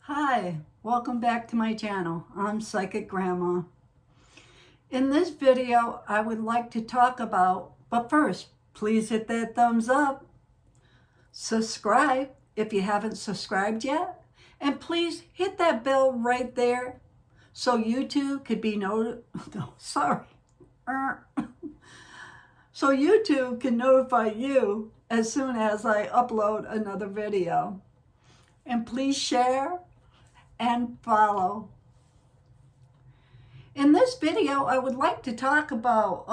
Hi, welcome back to my channel. I'm Psychic Grandma. In this video, I would like to talk about, but first, please hit that thumbs up, subscribe if you haven't subscribed yet, and please hit that bell right there so YouTube could be so YouTube can notify you as soon as I upload another video. And please share and follow. In this video, I would like to talk about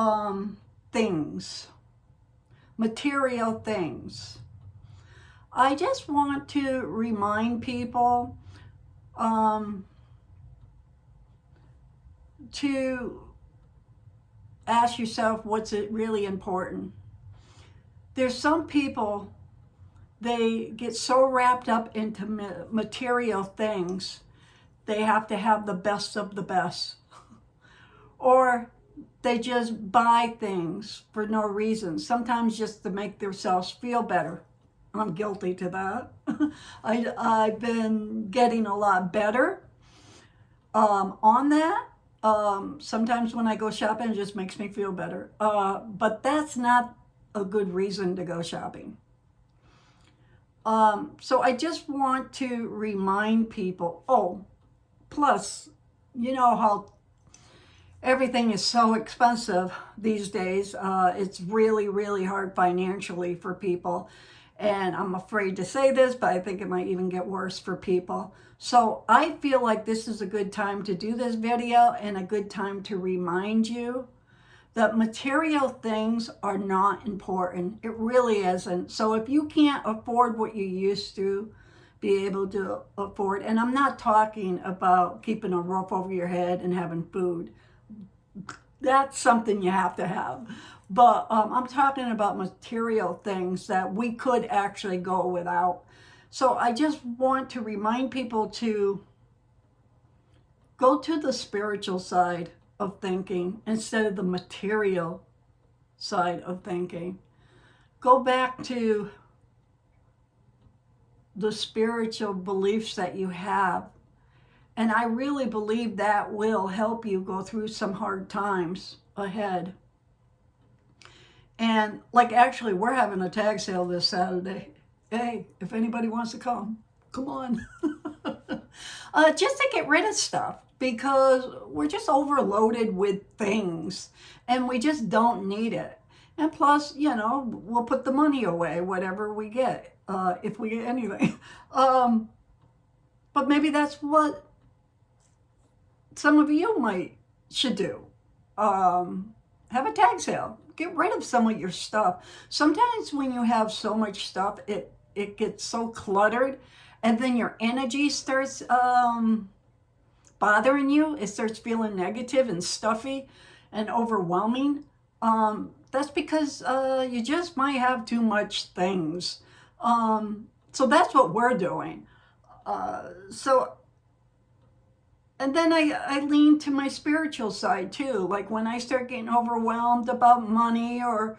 things, material things. I just want to remind people to ask yourself what's really important. There's some people, they get so wrapped up into material things, they have to have the best of the best. Or they just buy things for no reason, sometimes just to make themselves feel better. I'm guilty to that. I've been getting a lot better on that. Sometimes when I go shopping, it just makes me feel better. But that's not a good reason to go shopping. So I just want to remind people, plus, you know how everything is so expensive these days. It's really, really hard financially for people. And I'm afraid to say this, but I think it might even get worse for people. So I feel like this is a good time to do this video and a good time to remind you that material things are not important. It really isn't. So if you can't afford what you used to be able to afford, and I'm not talking about keeping a roof over your head and having food. That's something you have to have. But I'm talking about material things that we could actually go without. So I just want to remind people to go to the spiritual side of thinking instead of the material side of thinking. Go back to the spiritual beliefs that you have. And I really believe that will help you go through some hard times ahead. And actually, we're having a tag sale this Saturday. Hey, if anybody wants to come on. Just to get rid of stuff, because we're just overloaded with things and we just don't need it. And plus, we'll put the money away, whatever we get, if we get anything. But maybe that's what some of you should do. Have a tag sale. Get rid of some of your stuff. Sometimes when you have so much stuff, it gets so cluttered, and then your energy starts bothering you. It starts feeling negative and stuffy and overwhelming. That's because you just might have too much things. So that's what we're doing. And then I lean to my spiritual side too. Like when I start getting overwhelmed about money or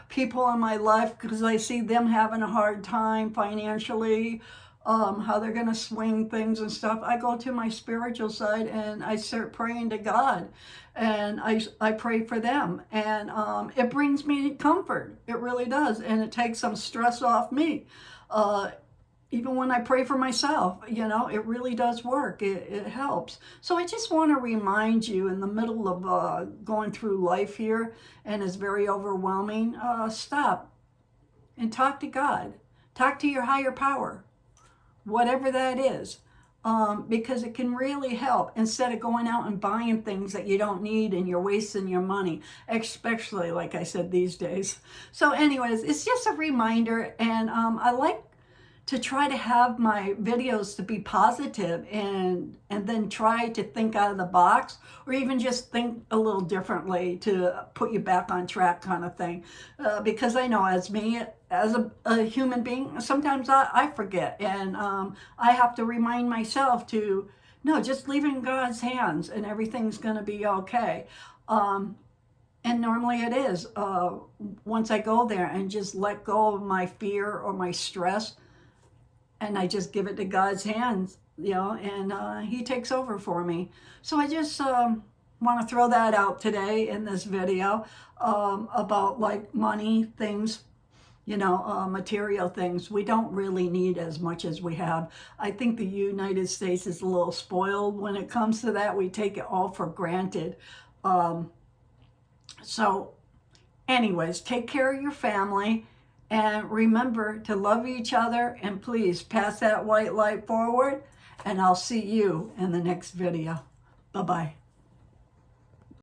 people in my life because I see them having a hard time financially, how they're going to swing things and stuff, I go to my spiritual side and I start praying to God. And I pray for them. And it brings me comfort. It really does. And it takes some stress off me. Even when I pray for myself, it really does work. It helps. So I just want to remind you, in the middle of going through life here, and it's very overwhelming, stop and talk to God. Talk to your higher power, whatever that is, because it can really help instead of going out and buying things that you don't need and you're wasting your money, especially, like I said, these days. So anyways, it's just a reminder, and I like to try to have my videos to be positive and then try to think out of the box, or even just think a little differently to put you back on track, kind of thing. Because I know as a human being, sometimes I forget, and I have to remind myself to, no, just leave it in God's hands and everything's going to be okay. And normally it is. Once I go there and just let go of my fear or my stress, and I just give it to God's hands, you know, and he takes over for me. So I just want to throw that out today in this video about like money things, you know, material things. We don't really need as much as we have. I think the United States is a little spoiled when it comes to that. We take it all for granted. So anyways, take care of your family and remember to love each other, and please pass that white light forward, and I'll see you in the next video. Bye-bye.